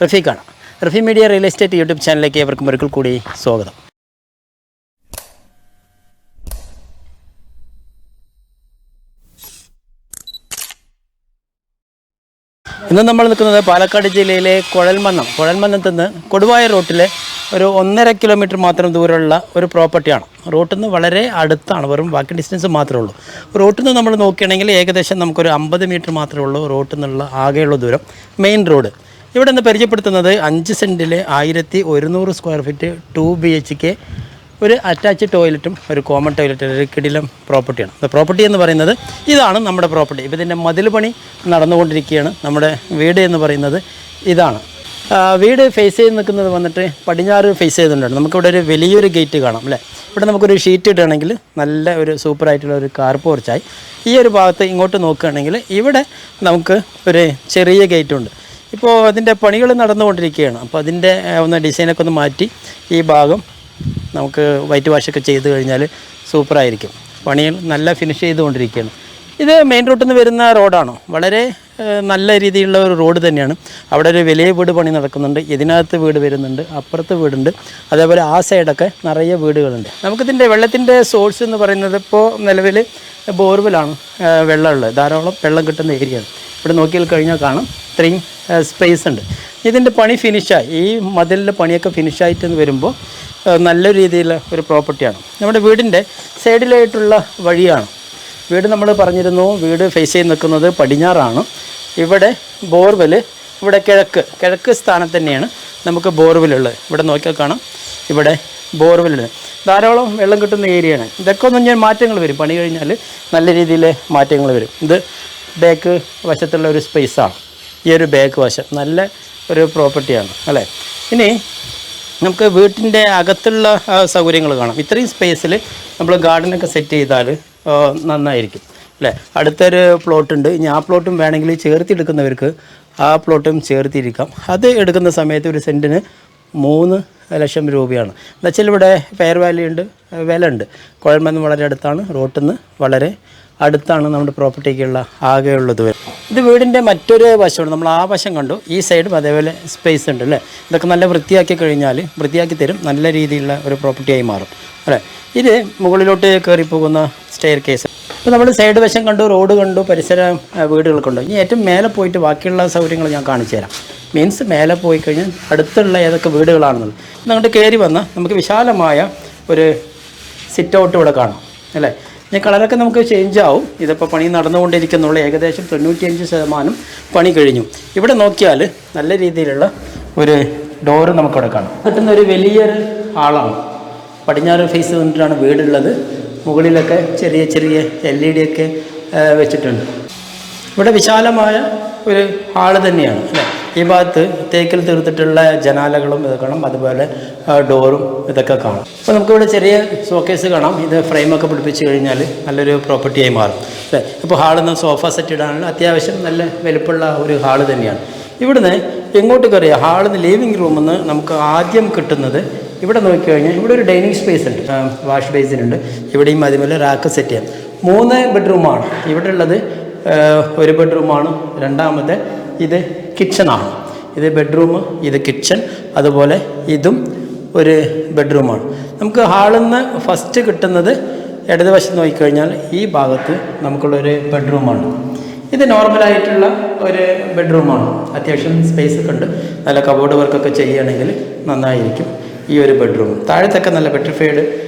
റഫീഖാണ്. Rafi media real estate YouTube ചാനലിലേക്ക് ഏവർക്കും ഒരിക്കൽ കൂടി സ്വാഗതം. ഇന്ന് നമ്മൾ നിൽക്കുന്നത് പാലക്കാട് ജില്ലയിലെ കുഴൽമന്നത്ത് നിന്ന് കൊടുവായ റൂട്ടിലെ ഒരു 1.5 കിലോമീറ്റർ മാത്രം ദൂരമുള്ള ഒരു പ്രോപ്പർട്ടിയാണ്. റൂട്ടിൽ നിന്ന് വളരെ അടുത്താണ്, വെറും വാക്കിംഗ് ഡിസ്റ്റൻസ് മാത്രമേ ഉള്ളൂ. റൂട്ടിൽ നിന്ന് നമ്മൾ നോക്കുകയാണെങ്കിൽ ഏകദേശം നമുക്കൊരു 50 മീറ്റർ മാത്രമേ ഉള്ളൂ റൂട്ടിൽ നിന്നുള്ള ആകെയുള്ള ദൂരം. മെയിൻ റോഡ് ഇവിടെ നിന്ന് പരിചയപ്പെടുത്തുന്നത് 5 സെൻറ്റിൽ 1100 സ്ക്വയർ ഫീറ്റ് 2 BHK, ഒരു അറ്റാച്ച്ഡ് ടോയ്ലറ്റും ഒരു കോമൺ ടോയ്ലറ്റും ഒരു കിടിലം പ്രോപ്പർട്ടിയാണ്. പ്രോപ്പർട്ടി എന്ന് പറയുന്നത് ഇതാണ് നമ്മുടെ പ്രോപ്പർട്ടി. ഇപ്പോൾ ഇതിൻ്റെ മതിൽ പണി നടന്നുകൊണ്ടിരിക്കുകയാണ്. നമ്മുടെ വീട് എന്ന് പറയുന്നത് ഇതാണ്. വീട് ഫേസ് ചെയ്ത് നിൽക്കുന്നത് വന്നിട്ട് പടിഞ്ഞാറ് ഫേസ് ചെയ്തുകൊണ്ടാണ്. നമുക്കിവിടെ ഒരു വലിയൊരു ഗേറ്റ് കാണാം അല്ലേ. ഇവിടെ നമുക്കൊരു ഷീറ്റ് ഇടുകയാണെങ്കിൽ നല്ല ഒരു സൂപ്പറായിട്ടുള്ള ഒരു കാർ പോർച്ചായി. ഈ ഒരു ഭാഗത്ത് ഇങ്ങോട്ട് നോക്കുകയാണെങ്കിൽ ഇവിടെ നമുക്ക് ഒരു ചെറിയ ഗേറ്റുണ്ട്. ഇപ്പോൾ അതിൻ്റെ പണികൾ നടന്നുകൊണ്ടിരിക്കുകയാണ്. അപ്പോൾ അതിൻ്റെ ഒന്ന് ഡിസൈനൊക്കെ ഒന്ന് മാറ്റി ഈ ഭാഗം നമുക്ക് വൈറ്റ് വാഷൊക്കെ ചെയ്ത് കഴിഞ്ഞാൽ സൂപ്പറായിരിക്കും. പണികൾ നല്ല ഫിനിഷ് ചെയ്തുകൊണ്ടിരിക്കുകയാണ്. ഇത് മെയിൻ റൂട്ടിൽ നിന്ന് വരുന്ന റോഡാണ്. വളരെ നല്ല രീതിയിലുള്ള ഒരു റോഡ് തന്നെയാണ്. അവിടെ ഒരു വലിയ വീട് പണി നടക്കുന്നുണ്ട്. ഇതിനകത്ത് വീട് വരുന്നുണ്ട്, അപ്പുറത്ത് വീടുണ്ട്, അതേപോലെ ആ സൈഡൊക്കെ നിറയെ വീടുകളുണ്ട്. നമുക്കിതിൻ്റെ വെള്ളത്തിൻ്റെ സോഴ്സ് എന്ന് പറയുന്നത് ഇപ്പോൾ നിലവിൽ ബോർവെലാണ് വെള്ളമുള്ളത്. ധാരാളം വെള്ളം കിട്ടുന്ന ഏരിയയാണ്. ഇവിടെ നോക്കിയാൽ കഴിഞ്ഞാൽ കാണാം ഇത്രയും സ്പേസ് ഉണ്ട്. ഇതിൻ്റെ പണി ഫിനിഷായി, ഈ മതിലിൻ്റെ പണിയൊക്കെ ഫിനിഷായിട്ടെന്ന് വരുമ്പോൾ നല്ല രീതിയിലുള്ള ഒരു പ്രോപ്പർട്ടിയാണ്. നമ്മുടെ വീടിൻ്റെ സൈഡിലായിട്ടുള്ള വഴിയാണ്. വീട് നമ്മൾ പറഞ്ഞിരുന്നു, വീട് ഫേസ് ചെയ്ത് നിൽക്കുന്നത് പടിഞ്ഞാറാണ്. ഇവിടെ ബോർവെൽ, ഇവിടെ കിഴക്ക് സ്ഥാനത്ത് തന്നെയാണ് നമുക്ക് ബോർവെല്ലുള്ളത്. ഇവിടെ നോക്കിയാൽ കാണാം ഇവിടെ ബോർവെല്ലുണ്ട്. ധാരാളം വെള്ളം കിട്ടുന്ന ഏരിയയാണ്. ഇതൊക്കെ ഒന്നും ഞാൻ മാറ്റങ്ങൾ വരും, പണി കഴിഞ്ഞാൽ നല്ല രീതിയിൽ മാറ്റങ്ങൾ വരും. ഇത് ബാക്ക് വശത്തുള്ള ഒരു സ്പേസാണ്. ഈ ഒരു ബാക്ക് വശം നല്ല ഒരു പ്രോപ്പർട്ടിയാണ് അല്ലേ. ഇനി നമുക്ക് വീട്ടിൻ്റെ അകത്തുള്ള സൗകര്യങ്ങൾ കാണാം. ഇത്രയും സ്പേസിൽ നമ്മൾ ഗാർഡനൊക്കെ സെറ്റ് ചെയ്താൽ നന്നായിരിക്കും അല്ലേ. അടുത്തൊരു പ്ലോട്ടുണ്ട്. ഇനി ആ പ്ലോട്ടും വേണമെങ്കിൽ ചേർത്തിയെടുക്കുന്നവർക്ക് ആ പ്ലോട്ടും ചേർത്തിരിക്കാം. അത് എടുക്കുന്ന സമയത്ത് ഒരു സെൻറ്റിന് 3 ലക്ഷം രൂപയാണ്. എന്നുവെച്ചാൽ ഇവിടെ ഫെയർ വാല്യൂ ഉണ്ട്, വില ഉണ്ട്. കുഴൽമന്നം വളരെ അടുത്താണ്, റോട്ടിൽ നിന്ന് വളരെ അടുത്താണ് നമ്മുടെ പ്രോപ്പർട്ടിക്കുള്ള ആകെയുള്ളത്. ഇത് വീടിൻ്റെ മറ്റൊരു വശമാണ്. നമ്മൾ ആ വശം കണ്ടു, ഈ സൈഡും അതേപോലെ സ്പേസ് ഉണ്ട് അല്ലേ. ഇതൊക്കെ നല്ല വൃത്തിയാക്കി കഴിഞ്ഞാൽ വൃത്തിയാക്കി തരും, നല്ല രീതിയിലുള്ള ഒരു പ്രോപ്പർട്ടിയായി മാറും അല്ലേ. ഇത് മുകളിലോട്ട് കയറി പോകുന്ന സ്റ്റെയർ കേസ്. ഇപ്പോൾ നമ്മൾ സൈഡ് വശം കണ്ടു, റോഡ് കണ്ടു, പരിസര വീടുകൾ കണ്ടു. ഇനി ഏറ്റവും മേലെ പോയിട്ട് ബാക്കിയുള്ള സൗകര്യങ്ങൾ ഞാൻ കാണിച്ചു തരാം. മീൻസ് മേലെ പോയി കഴിഞ്ഞാൽ അടുത്തുള്ള ഏതൊക്കെ വീടുകളാണെന്നുള്ളത്. അങ്ങോട്ട് കയറി വന്നാൽ നമുക്ക് വിശാലമായ ഒരു സിറ്റ് ഔട്ട് ഇവിടെ കാണാം അല്ലേ. ഈ കളറൊക്കെ നമുക്ക് ചേഞ്ച് ആവും. ഇതിപ്പോൾ പണി നടന്നുകൊണ്ടിരിക്കുന്നുള്ള ഏകദേശം 95% പണി കഴിഞ്ഞു. ഇവിടെ നോക്കിയാൽ നല്ല രീതിയിലുള്ള ഒരു ഡോറ് നമുക്കവിടെ കാണാം. കിട്ടുന്ന ഒരു വലിയൊരു ഹാളാണ്. പടിഞ്ഞാറ് ഫേസ് ചെയ്തിട്ടാണ് വീടുള്ളത്. മുകളിലൊക്കെ ചെറിയ LED ഒക്കെ വെച്ചിട്ടുണ്ട്. ഇവിടെ വിശാലമായ ഒരു ഹാള് തന്നെയാണ് അല്ലേ. ഈ ഭാഗത്ത് തേക്കിൽ തീർത്തിട്ടുള്ള ജനാലകളും ഇതൊക്കെ കാണാം, അതുപോലെ ഡോറും ഇതൊക്കെ കാണാം. അപ്പോൾ നമുക്കിവിടെ ചെറിയ ഷോക്കേസ് കാണാം. ഇത് ഫ്രെയിമൊക്കെ പിടിപ്പിച്ച് കഴിഞ്ഞാൽ നല്ലൊരു പ്രോപ്പർട്ടിയായി മാറും അല്ലേ. ഇപ്പോൾ ഹാളിൽ നിന്ന് സോഫ സെറ്റ് ഇടാനുള്ള അത്യാവശ്യം നല്ല വലുപ്പമുള്ള ഒരു ഹാള് തന്നെയാണ്. ഇവിടുന്ന് എങ്ങോട്ട് കയറിയ ഹാളിൽ നിന്ന് ലിവിങ് റൂമിൽ നിന്ന് നമുക്ക് ആദ്യം കിട്ടുന്നത് ഇവിടെ നോക്കിക്കഴിഞ്ഞാൽ ഇവിടെ ഒരു ഡൈനിങ് സ്പേസ് ഉണ്ട്, വാഷ് ബേസിനുണ്ട്. ഇവിടെയും അതുപോലെ റാക്ക് സെറ്റ് ചെയ്യാം. 3 ബെഡ്റൂമാണ് ഇവിടെ ഉള്ളത്. ഒരു ബെഡ്റൂമാണ്, രണ്ടാമത്തെ ഇത് കിച്ചണാണ്. ഇത് ബെഡ്റൂം, ഇത് കിച്ചൺ, അതുപോലെ ഇതും ഒരു ബെഡ്റൂമാണ്. നമുക്ക് ഹാളിൽ നിന്ന് ഫസ്റ്റ് കിട്ടുന്നത് ഇടതുവശത്ത് നോക്കിക്കഴിഞ്ഞാൽ ഈ ഭാഗത്ത് നമുക്കുള്ളൊരു ബെഡ്റൂമാണ്. ഇത് നോർമലായിട്ടുള്ള ഒരു ബെഡ്റൂമാണ്. അത്യാവശ്യം സ്പേസ് ഒക്കെ ഉണ്ട്. നല്ല കബോർഡ് വർക്കൊക്കെ ചെയ്യുകയാണെങ്കിൽ നന്നായിരിക്കും ഈ ഒരു ബെഡ്റൂം. താഴത്തൊക്കെ നല്ല പെട്രിഫൈഡ്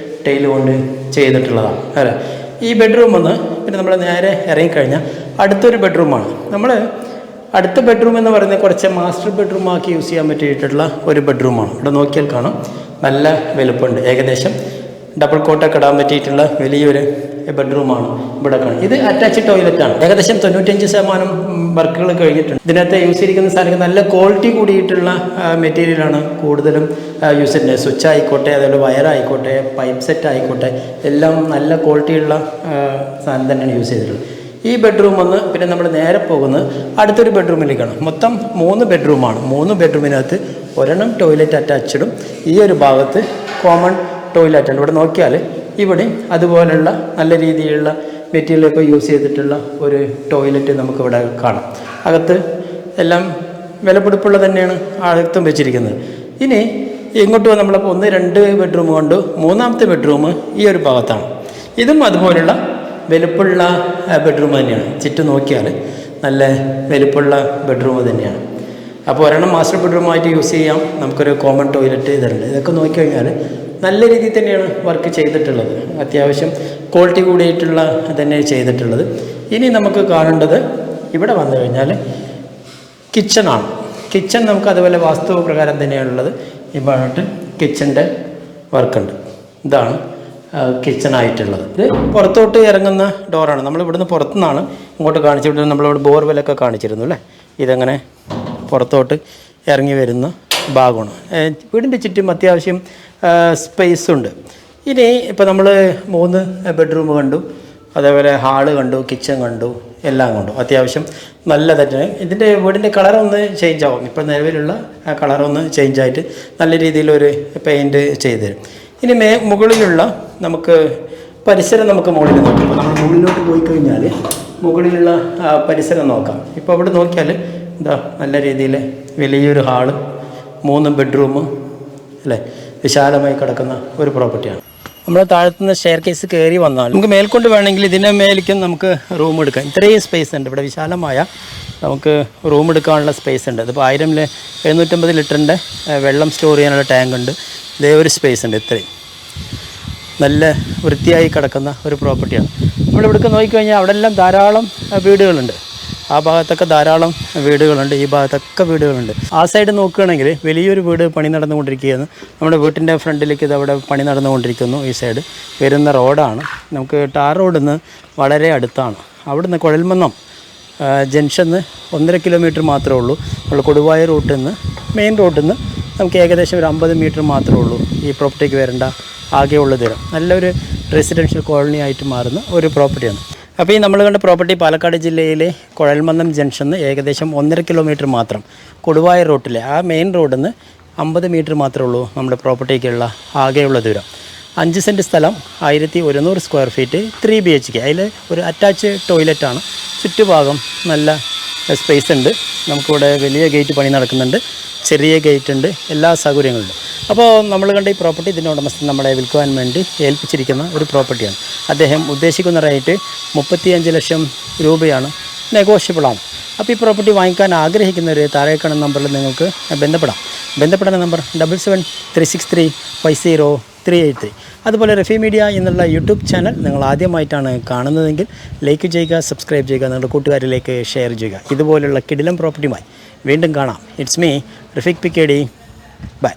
ടൈൽ കൊണ്ട് ചെയ്തിട്ടുള്ളതാണ് അല്ലേ. ഈ ബെഡ്റൂം ഒന്ന് പിന്നെ നമ്മൾ നേരെ ഇറങ്ങിക്കഴിഞ്ഞാൽ അടുത്തൊരു ബെഡ്റൂമാണ്. നമ്മൾ അടുത്ത ബെഡ്റൂം എന്ന് പറയുന്നത് കുറച്ച് മാസ്റ്റർ ബെഡ്റൂമാക്കി യൂസ് ചെയ്യാൻ പറ്റിയിട്ടുള്ള ഒരു ബെഡ്റൂമാണ്. ഇവിടെ നോക്കിയാൽ കാണാം നല്ല വലുപ്പമുണ്ട്. ഏകദേശം ഡബിൾ കോട്ടൊക്കെ ഇടാൻ പറ്റിയിട്ടുള്ള വലിയൊരു ബെഡ്റൂമാണ് ഇവിടെ കാണും. ഇത് അറ്റാച്ച്ഡ് ടോയ്ലറ്റാണ്. ഏകദേശം 95% വർക്കുകൾ കഴിഞ്ഞിട്ടുണ്ട്. ഇതിനകത്ത് യൂസ് ചെയ്തിരിക്കുന്ന സാധനങ്ങൾ നല്ല ക്വാളിറ്റി കൂടിയിട്ടുള്ള മെറ്റീരിയലാണ് കൂടുതലും യൂസ് ചെയ്യുന്നത്. സ്വിച്ച് ആയിക്കോട്ടെ, അതുപോലെ വയറായിക്കോട്ടെ, പൈപ്പ് സെറ്റ് ആയിക്കോട്ടെ, എല്ലാം നല്ല ക്വാളിറ്റിയുള്ള സാധനം തന്നെയാണ് യൂസ് ചെയ്തിട്ടുള്ളത്. ഈ ബെഡ്റൂം വന്ന് പിന്നെ നമ്മൾ നേരെ പോകുന്നത് അടുത്തൊരു ബെഡ്റൂമിലേക്കാണ്. മൊത്തം 3 ബെഡ്റൂമാണ്. 3 ബെഡ്റൂമിനകത്ത് ഒരെണ്ണം ടോയ്ലറ്റ് അറ്റാച്ച്ഡും ഈ ഒരു ഭാഗത്ത് കോമൺ ടോയ്ലറ്റാണ്. ഇവിടെ നോക്കിയാൽ ഇവിടെ അതുപോലുള്ള നല്ല രീതിയിലുള്ള മെറ്റീരിയലൊക്കെ യൂസ് ചെയ്തിട്ടുള്ള ഒരു ടോയ്ലറ്റ് നമുക്കിവിടെ കാണാം. അകത്ത് എല്ലാം വിലപിടിപ്പുള്ള തന്നെയാണ് അകത്തും വെച്ചിരിക്കുന്നത്. ഇനി ഇങ്ങോട്ട് നമ്മളപ്പോൾ 1-2 ബെഡ്റൂം കൊണ്ട് മൂന്നാമത്തെ ബെഡ്റൂം ഈ ഒരു ഭാഗത്താണ്. ഇതും അതുപോലുള്ള വലുപ്പമുള്ള ബെഡ്റൂം തന്നെയാണ്. ചുറ്റും നോക്കിയാൽ നല്ല വലുപ്പമുള്ള ബെഡ്റൂം തന്നെയാണ്. അപ്പോൾ ഒരെണ്ണം മാസ്റ്റർ ബെഡ്റൂമായിട്ട് യൂസ് ചെയ്യാം. നമുക്കൊരു കോമൺ ടോയ്ലറ്റ് ഇതുണ്ട്. ഇതൊക്കെ നോക്കിക്കഴിഞ്ഞാൽ നല്ല രീതിയിൽ തന്നെയാണ് വർക്ക് ചെയ്തിട്ടുള്ളത്. അത്യാവശ്യം ക്വാളിറ്റി കൂടിയിട്ടുള്ള തന്നെ ചെയ്തിട്ടുള്ളത്. ഇനി നമുക്ക് കാണേണ്ടത് ഇവിടെ വന്നു കഴിഞ്ഞാൽ കിച്ചണാണ്. കിച്ചൺ നമുക്ക് അതുപോലെ വാസ്തു പ്രകാരം തന്നെയാണുള്ളത്. ഇപ്പോഴായിട്ട് കിച്ചൻ്റെ വർക്കുണ്ട്. ഇതാണ് കിച്ചണായിട്ടുള്ളത്. ഇത് പുറത്തോട്ട് ഇറങ്ങുന്ന ഡോറാണ്. നമ്മൾ ഇവിടുന്ന് പുറത്തുനിന്നാണ് ഇങ്ങോട്ട് കാണിച്ചിട്ട് നമ്മളിവിടെ ബോർവെല്ലൊക്കെ കാണിച്ചിരുന്നു അല്ലേ. ഇതങ്ങനെ പുറത്തോട്ട് ഇറങ്ങി വരുന്ന ഭാഗമാണ്. വീടിൻ്റെ ചുറ്റും അത്യാവശ്യം സ്പേസ് ഉണ്ട്. ഇനി ഇപ്പോൾ നമ്മൾ 3 ബെഡ്റൂം കണ്ടു, അതേപോലെ ഹാള് കണ്ടു, കിച്ചൺ കണ്ടു, എല്ലാം കണ്ടു. അത്യാവശ്യം നല്ല തന്നെ. ഇതിൻ്റെ വീടിൻ്റെ കളറൊന്ന് ചേഞ്ച് ആവും. ഇപ്പോൾ നിലവിലുള്ള ആ കളറൊന്ന് ചേഞ്ചായിട്ട് നല്ല രീതിയിലൊരു പെയിൻറ്റ് ചെയ്ത് തരും. ഇനി മുകളിലുള്ള നമുക്ക് പരിസരം നമുക്ക് മുകളിൽ നോക്കാം. ഇപ്പോൾ നമ്മൾ മുകളിലോട്ട് പോയി കഴിഞ്ഞാൽ മുകളിലുള്ള പരിസരം നോക്കാം. ഇപ്പോൾ അവിടെ നോക്കിയാൽ എന്താ നല്ല രീതിയിൽ വലിയൊരു ഹാള്, 3 ബെഡ്റൂം അല്ലേ, വിശാലമായി കിടക്കുന്ന ഒരു പ്രോപ്പർട്ടിയാണ്. നമ്മൾ താഴത്തുനിന്ന് സ്റ്റെയർ കേസ് കയറി വന്നാൽ നമുക്ക് മേൽക്കൊണ്ട് വേണമെങ്കിൽ ഇതിൻ്റെ മേലേക്കും നമുക്ക് റൂം എടുക്കാം. ഇത്രയും സ്പേസ് ഉണ്ട് ഇവിടെ. വിശാലമായ നമുക്ക് റൂം എടുക്കാനുള്ള സ്പേസ് ഉണ്ട്. ഇതിപ്പോൾ 750 ലിറ്ററിൻ്റെ വെള്ളം സ്റ്റോർ ചെയ്യാനുള്ള ടാങ്ക് ഉണ്ട്. ഇതേ ഒരു സ്പേസ് ഉണ്ട്. ഇത്രയും നല്ല വൃത്തിയായി കിടക്കുന്ന ഒരു പ്രോപ്പർട്ടിയാണ്. നമ്മളിവിടേക്ക് നോക്കിക്കഴിഞ്ഞാൽ അവിടെ എല്ലാം ധാരാളം വീടുകളുണ്ട്. ആ ഭാഗത്തൊക്കെ ധാരാളം വീടുകളുണ്ട്. ഈ ഭാഗത്തൊക്കെ വീടുകളുണ്ട്. ആ സൈഡ് നോക്കുകയാണെങ്കിൽ വലിയൊരു വീട് പണി നടന്നുകൊണ്ടിരിക്കുകയാണ്. നമ്മുടെ വീട്ടിൻ്റെ ഫ്രണ്ടിലേക്ക് ഇത് അവിടെ പണി നടന്നുകൊണ്ടിരിക്കുന്നു. ഈ സൈഡ് വരുന്ന റോഡാണ്. നമുക്ക് ടാർ റോഡിൽ നിന്ന് വളരെ അടുത്താണ്. അവിടുന്ന് കുഴൽമന്നം ജംഗ്ഷന്ന് 1.5 കിലോമീറ്റർ മാത്രമേ ഉള്ളൂ. നമ്മൾ കൊടുവായ റൂട്ടിൽ നിന്ന് മെയിൻ റോഡിൽ നിന്ന് നമുക്ക് ഏകദേശം ഒരു 50 മീറ്റർ മാത്രമേ ഉള്ളൂ ഈ പ്രോപ്പർട്ടിക്ക് വരേണ്ട ആകെയുള്ള ദൂരം. നല്ലൊരു റെസിഡൻഷ്യൽ കോളനി ആയിട്ട് മാറുന്ന ഒരു പ്രോപ്പർട്ടിയാണ്. അപ്പോൾ ഈ നമ്മൾ കണ്ട പ്രോപ്പർട്ടി പാലക്കാട് ജില്ലയിലെ കുഴൽമന്നം ജംഗ്ഷന്ന് ഏകദേശം 1.5 കിലോമീറ്റർ മാത്രം കൊടുവായ റൂട്ടിലെ ആ മെയിൻ റോഡിൽ നിന്ന് 50 മീറ്റർ മാത്രമേ ഉള്ളൂ നമ്മുടെ പ്രോപ്പർട്ടിക്കുള്ള ആകെയുള്ള ദൂരം. 5 സെൻറ്റ് സ്ഥലം, 1100 സ്ക്വയർ ഫീറ്റ്, 3 BHK. അതിൽ ഒരു അറ്റാച്ച് ടോയ്ലറ്റാണ്. ചുറ്റുഭാഗം നല്ല സ്പേസ് ഉണ്ട്. നമുക്കിവിടെ വലിയ ഗേറ്റ് പണി നടക്കുന്നുണ്ട്, ചെറിയ ഗേറ്റ് ഉണ്ട്, എല്ലാ സൗകര്യങ്ങളുണ്ട്. അപ്പോൾ നമ്മൾ കണ്ട ഈ പ്രോപ്പർട്ടി ഇതിൻ്റെ ഉടമസ്ഥൻ നമ്മളെ വിൽക്കുവാൻ വേണ്ടി ഏൽപ്പിച്ചിരിക്കുന്ന ഒരു പ്രോപ്പർട്ടിയാണ്. അദ്ദേഹം ഉദ്ദേശിക്കുന്ന റേറ്റ് 35 ലക്ഷം രൂപയാണ്. നെഗോഷ്യബിളാണ്. അപ്പോൾ ഈ പ്രോപ്പർട്ടി വാങ്ങിക്കാൻ ആഗ്രഹിക്കുന്നവർ താഴെ കാണുന്ന നമ്പറിൽ നിങ്ങൾക്ക് ബന്ധപ്പെടേണ്ട നമ്പർ 7736350383. അതുപോലെ റഫി മീഡിയ എന്നുള്ള യൂട്യൂബ് ചാനൽ നിങ്ങൾ ആദ്യമായിട്ടാണ് കാണുന്നതെങ്കിൽ ലൈക്ക് ചെയ്യുക, സബ്സ്ക്രൈബ് ചെയ്യുക, നിങ്ങളുടെ കൂട്ടുകാരിലേക്ക് ഷെയർ ചെയ്യുക. ഇതുപോലുള്ള കിടിലം പ്രോപ്പർട്ടിയുമായി വീണ്ടും കാണാം. It's me Rafeeq PKD. By.